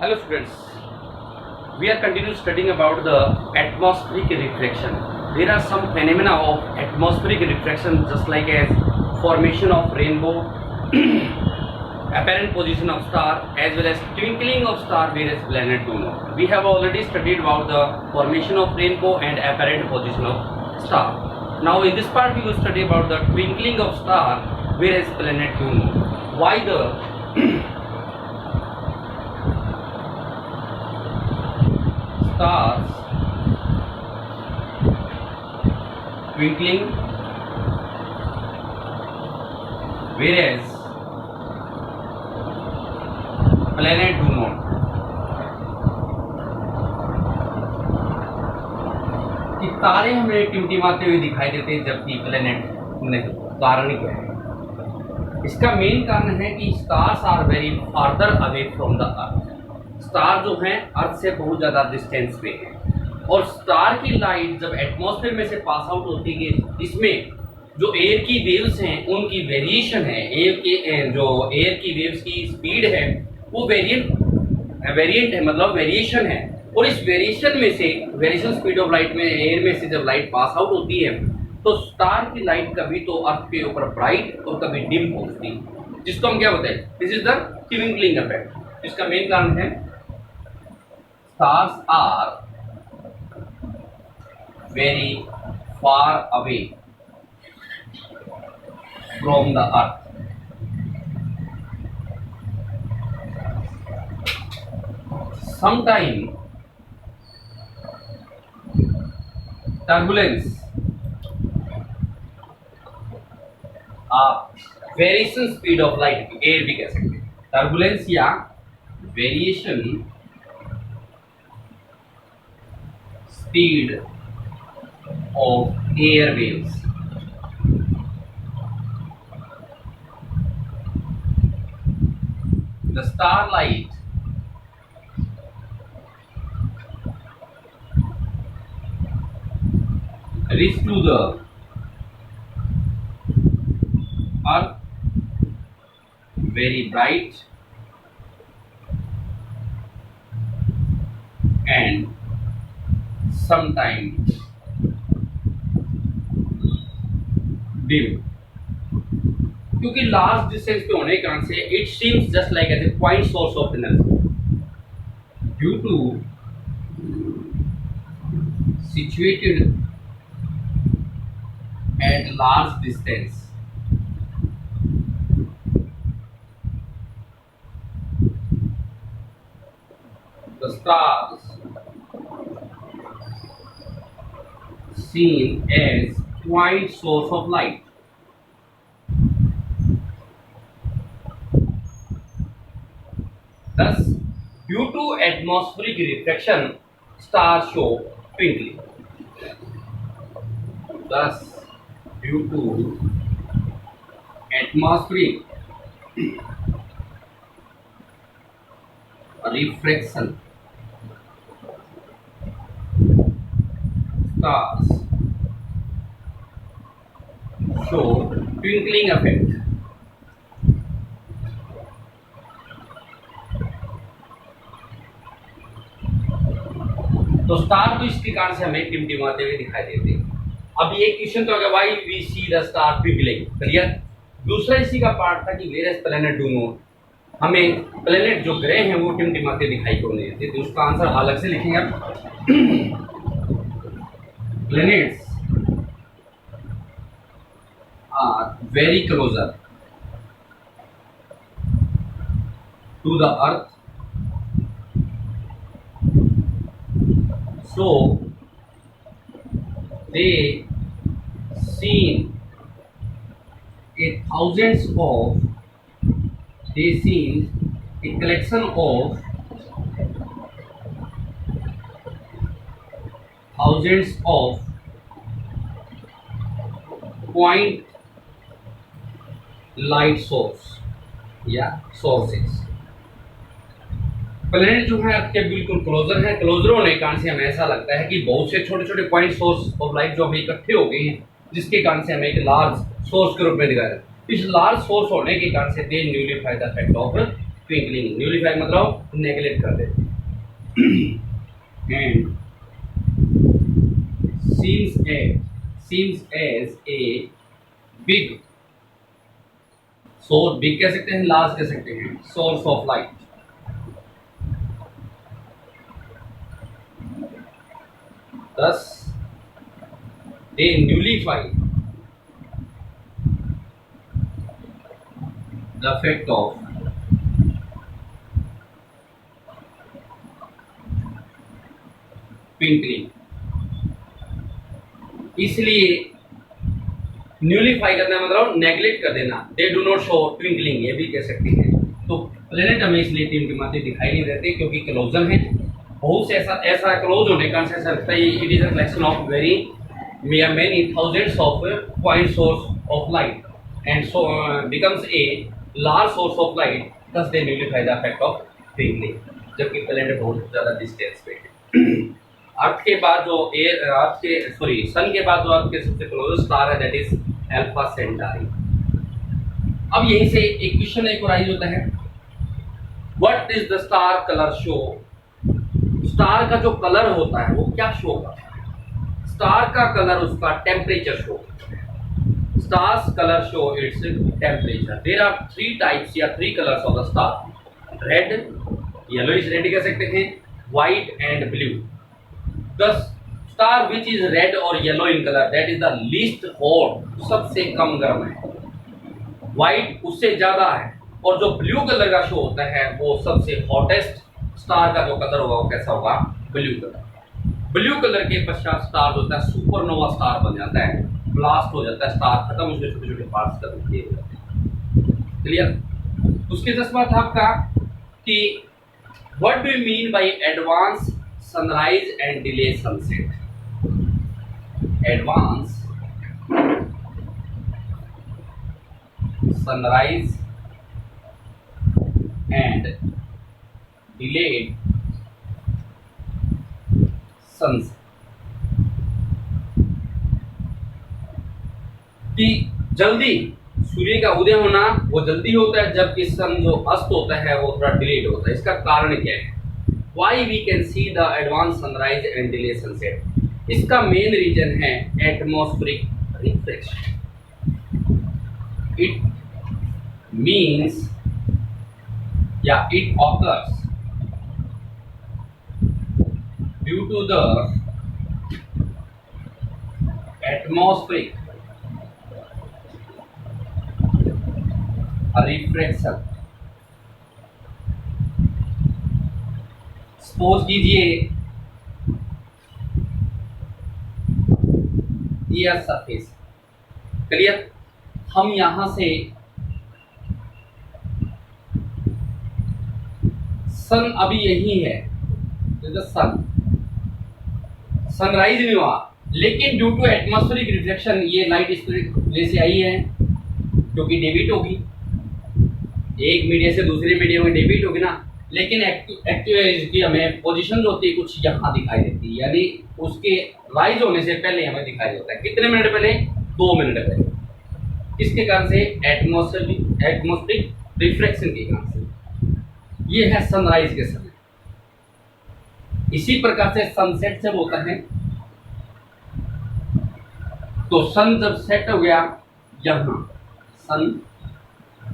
Hello students, we are continuing studying about the atmospheric refraction. There are some phenomena of atmospheric refraction just like as formation of rainbow, apparent position of star as well as twinkling of star whereas planet do not. We have already studied about the formation of rainbow and apparent position of star. Now in this part we will study about the twinkling of star whereas planet do not. Why the stars twinkling whereas planet do not. कि तारे हमें टिमटिमाते हुए दिखाई देते हैं जबकि planet नहीं। कारण क्या है? इसका मेन कारण है कि stars are very farther away from the earth. Star जो हैं अर्थ से बहुत ज़्यादा डिस्टेंस पे हैं और स्टार की लाइट जब एटमॉस्फेयर में से पास आउट होती है इसमें जो एयर की वेव्स हैं उनकी वेरिएशन है। एयर की वेव्स की स्पीड है वो वेरिएंट है, मतलब वेरिएशन है। और इस वेरिएशन स्पीड ऑफ लाइट में एयर में से जब लाइट पास आउट होती है तो स्टार की लाइट कभी तो अर्थ के ऊपर ब्राइट और कभी डिम पहुंचती है, जिसको हम क्या बताएं, this is the twinkling effect. इसका मेन कारण है stars are very far away from the earth. Sometimes turbulence variation speed of light, air भी कह सकते हैं, टर्बुलेंस या variation speed of air waves. The starlight reach to the earth very bright and sometimes dim. क्योंकि large distance पे होने के कारण से it seems just like as a point source of energy due to situated at large distance. The stars seen as point source of light. Thus, due to atmospheric refraction, stars show twinkling. Thus, due to atmospheric refraction, stars show twinkling effect. तो star तो इसके कारण से हमें टिमटिमाते हुए दिखाई देते हैं। अब ये क्वेश्चन तो why we see the star twinkling, clear. दूसरा इसी का पार्ट था कि वेरियस प्लैनेट डू नॉट, हमें प्लैनेट जो ग्रह हैं वो टिमटिमाते दिखाई क्यों नहीं देते, तो उसका आंसर अलग से लिखेंगे आप। Planets are very closer to the earth, so they seen a collection of thousands of point light source या sources। प्लेनेट जो है आपके बिल्कुल क्लोजर है, क्लोजर होने के कारण से हमें ऐसा लगता है कि बहुत से छोटे छोटे पॉइंट सोर्स ऑफ लाइट जो हमें इकट्ठे हो गए हैं, जिसके कारण से हमें एक लार्ज सोर्स के रूप में दिखाया है। इस लार्ज सोर्स होने के कारण से दे न्यूलीफाई द इफेक्ट ऑफ ट्विंकलिंग, न्यूलीफाई मतलब नेगलेक्ट कर देते, and seems as a big source, big कह सकते हैं, लार्ज कह सकते हैं, source of light. Thus they nullify the effect of twinkling. इसलिए न्यूलीफाई करना मतलब नेग्लेक्ट कर देना. They do not show twinkling, ये भी कह सकते हैं. तो प्लेनेट हमें इसलिए टिमटिमाते दिखाई नहीं देते क्योंकि क्लोजन है. बहुत से ऐसा क्लोज होने का चांसेस रहता है. It is a collection of very many thousands of point source of light, and so becomes a large source of light. Thus they nullify the effect of twinkling. जबकि प्लेनेट बहुत ज़्यादा distance पे है. अर्थ के बाद जो सन के बाद जो अर्थ के सबसे क्लोजेस्ट स्टार है दैट इज अल्फा सेंटारी. अब यहीं से एक क्वेश्चन एक राइज होता है, what is the star colour show. Star का जो कलर होता है वो क्या शो करता है. स्टार का कलर उसका temperature show. Stars colour show its temperature. There are 3 types या 3 colours of the star. Red, yellowish red कह सकते हैं, white and blue. The star which is red और yellow in colour that is the least hot, सबसे कम गर्म है. White उससे ज्यादा है, और जो ब्लू कलर का शो होता है वो सबसे हॉटेस्ट. स्टार का जो कलर होगा वो कैसा होगा, ब्लू कलर. ब्लू कलर के पश्चात स्टार होता है सुपरनोवा स्टार बन जाता है, ब्लास्ट हो जाता है, स्टार खत्म, उसमें छोटे छोटे पार्ट्स खत्म किए जाते हैं. क्लियर. उसके 10 बात आपका कि what do you mean by advance sunrise and delay sunset. Advance sunrise and delayed sunset. कि जल्दी सूर्य का उदय होना वो जल्दी होता है, जबकि सन जो अस्त होता है वो थोड़ा डिलेड होता है. इसका कारण क्या है, why we can see the advance sunrise and delay sunset. इसका मेन रीजन है एटमॉस्फेरिक रिफ्लेक्शन. इट मीन्स या it occurs due to the atmospheric refraction. Suppose कीजिए ये सरफेस. क्लियर. हम यहां से सन अभी यही है, सन सनराइज नहीं हुआ, लेकिन ड्यू टू एटमॉस्फेरिक रिफ्लेक्शन ये लाइट इस तरह से आई है क्योंकि डेबिट होगी, एक मीडिया से दूसरे मीडिया में डेबिट होगी ना. लेकिन एक्टिव हमें पोजीशन जो होती है कुछ यहाँ दिखाई देती है, यानी उसके राइज होने से पहले हमें दिखाई देता है. कितने मिनट पहले, 2 मिनट पहले. किसके कारण से, एटमॉस्फेरिक रिफ्लेक्शन के कारण से. ये है सनराइज के समय. इसी प्रकार से सनसेट जब होता है तो सन जब सेट हो गया, यहाँ सन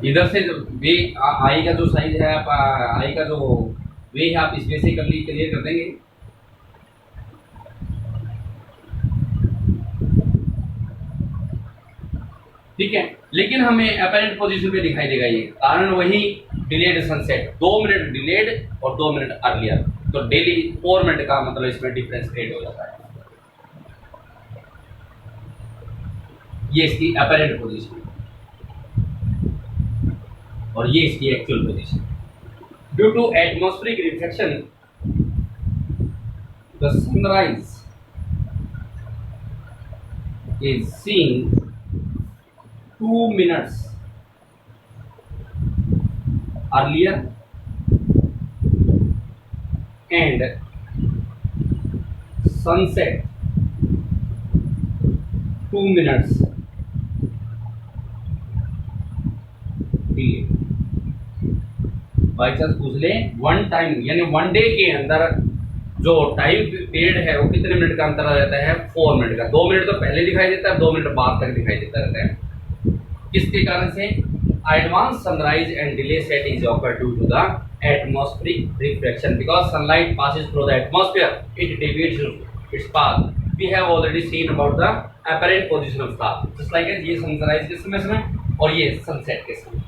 इधर से वे आई का जो साइज है, आई का जो वे है आप इसमें से क्लियर कर देंगे. ठीक है. लेकिन हमें अपेरेंट पोजीशन पे दिखाई देगा ये, कारण वही डिलेड सनसेट. 2 मिनट डिलेड और 2 मिनट अर्लियर, तो डेली 4 मिनट का मतलब इसमें डिफरेंस क्रिएट हो जाता है. ये इसकी अपेरेंट पोजीशन और ये इसकी actual position. Due to atmospheric reflection the sunrise is seen 2 minutes earlier and sunset 2 minutes delayed. By chance पूछ ले, वन टाइम यानी वन डे के अंदर जो टाइम पीरियड है वो कितने मिनट का अंतर आ जाता है, 4 मिनट का। 2 मिनट तो पहले दिखाई देता है, 2 मिनट बाद तक दिखाई देता रहता है। किसके कारण से? Advance sunrise and delay set is occur due to the atmospheric reflection because sunlight passes through the atmosphere it deviates its path. We have already seen about the apparent position of star, just like ये sunrise के समय और ये sunset के समय।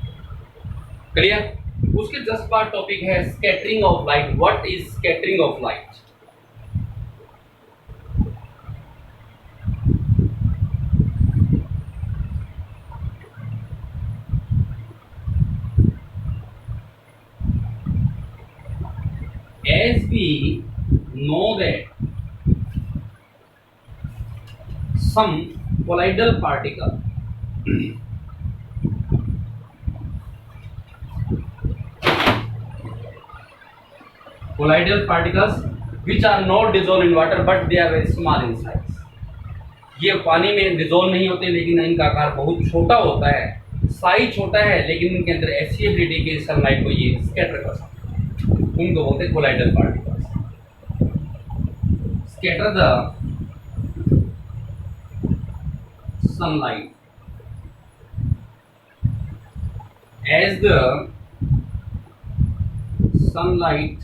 Clear? उसके just बाद topic है scattering of light. What is scattering of light? As we know that some colloidal particle colloidal particles which are not dissolved in water but they are very small in size। ये पानी में dissolve नहीं होते लेकिन इनका आकार बहुत छोटा होता है, साइज छोटा है, लेकिन इनके अंदर ऐसी एबिलिटी कि सनलाइट को ये स्कैटर कर सकते हैं, उनको बोलते हैं colloidal particles. Scatter the sunlight as the sunlight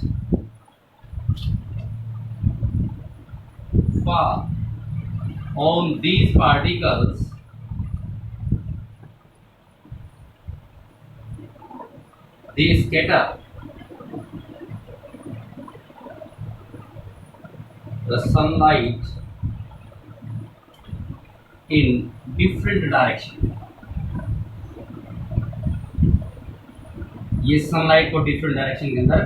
fall on these particles, they scatter the sunlight in different direction। ये सनलाइट को डिफरेंट डायरेक्शन के अंदर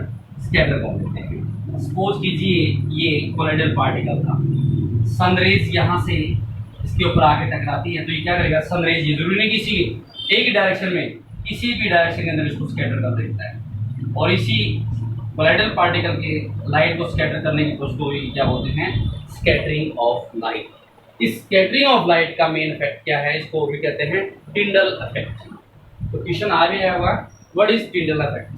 स्कैटर कर देते हैं। सपोज कीजिए ये कोलाइडल पार्टिकल था, सनरेज यहाँ से इसके ऊपर आके टकराती है तो ये क्या करेगा, सनरेज ये जरूरी नहीं किसी एक ही डायरेक्शन में, किसी भी डायरेक्शन के अंदर इसको स्कैटर कर देता है। और इसी कोलाइडल पार्टिकल के लाइट को स्कैटर करने की प्रोसेस को क्या बोलते हैं, स्कैटरिंग ऑफ लाइट। इस स्कैटरिंग ऑफ लाइट का मेन इफेक्ट क्या है, इसको भी कहते हैं टिंडल इफेक्ट। तो क्वेश्चन आ भी आया होगा, what is Tyndall effect?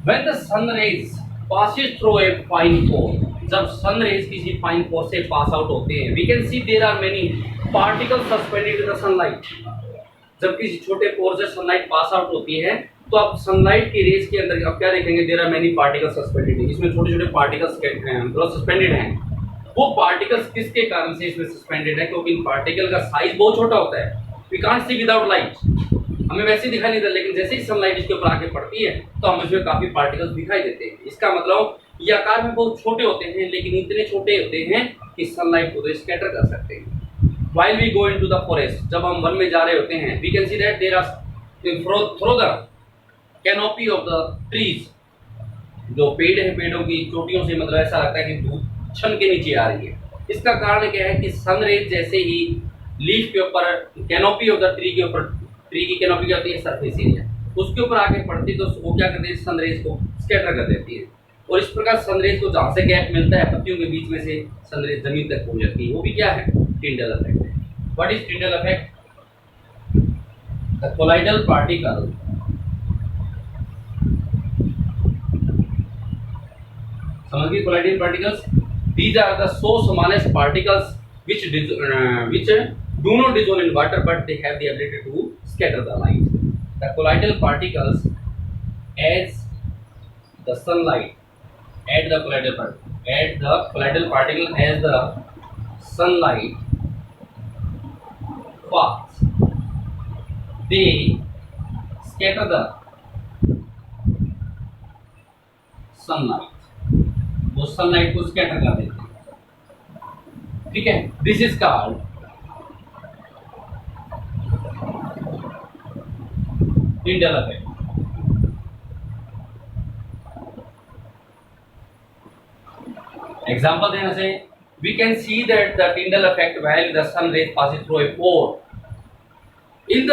When the sun rays passes through a fine pore, जब सन रेज किसी फाइन पोर से पास आउट होते हैं, we can see there are many particles suspended in the sunlight। जब किसी छोटे पोर से सनलाइट पास आउट होती है तो आप सनलाइट की रेज के अंदर आप क्या देखेंगे, there are many particles suspended. इसमें छोटे छोटे पार्टिकल्स सस्पेंडेड हैं। वो पार्टिकल्स किसके कारण से इसमें सस्पेंडेड है, क्योंकि इन पार्टिकल का साइज बहुत छोटा होता है, we can't see without light, हमें वैसे दिखाई नहीं देता, लेकिन जैसे ही सनलाइट इसके ऊपर आके पड़ती है तो हमें इसमें काफी पार्टिकल्स दिखाई देते हैं। इसका मतलब ये आकार में बहुत छोटे होते हैं लेकिन इतने छोटे होते हैं कि सनलाइट को तो स्कैटर कर सकते हैं। While we go into the forest, जब हम वन में जा रहे होते हैं, we can see that there are through the canopy of the trees, जो पेड़ है पेड़ों की चोटियों से मतलब ऐसा लगता है कि धूप छन के नीचे आ रही है। इसका कारण क्या है कि सनरेज जैसे ही लीफ के ऊपर, कैनोपी ऑफ द ट्री के ऊपर, ट्री की कैनोपी क्या होती है, सरफेस एरिया, उसके ऊपर आके पड़ती तो वो क्या करती है, सनरेज को स्कैटर कर देती है। और इस प्रकार सनरेज को जहाँ से गैप मिलता है पत्तियों के बीच में से सनरेज जमीन तक पहुंच जाती है, वो भी क्या है, टिंडल इफेक्ट है। What is Tyndall effect? The colloidal particle समझिए, colloidal particles, these are the so smallest particles which do not dissolve in water but they have the ability to scatter the light। The colloidal particles as the sunlight at the colloidal particle as the sunlight falls, they scatter the sunlight, वो sunlight को scatter कर देते हैं। ठीक है, this is called Tyndall effect. Example देने से we can see that the Tyndall effect while the sun rays passing through a pore in the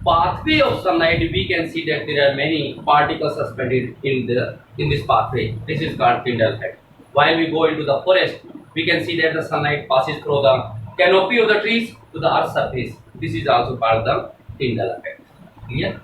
pathway of sunlight, we can see that there are many particles suspended in this pathway। This is called Tyndall effect। while we go into the forest, we can see that the sunlight passes through the canopy of the trees to the earth's surface. This is also called the Tyndall effect. Clear?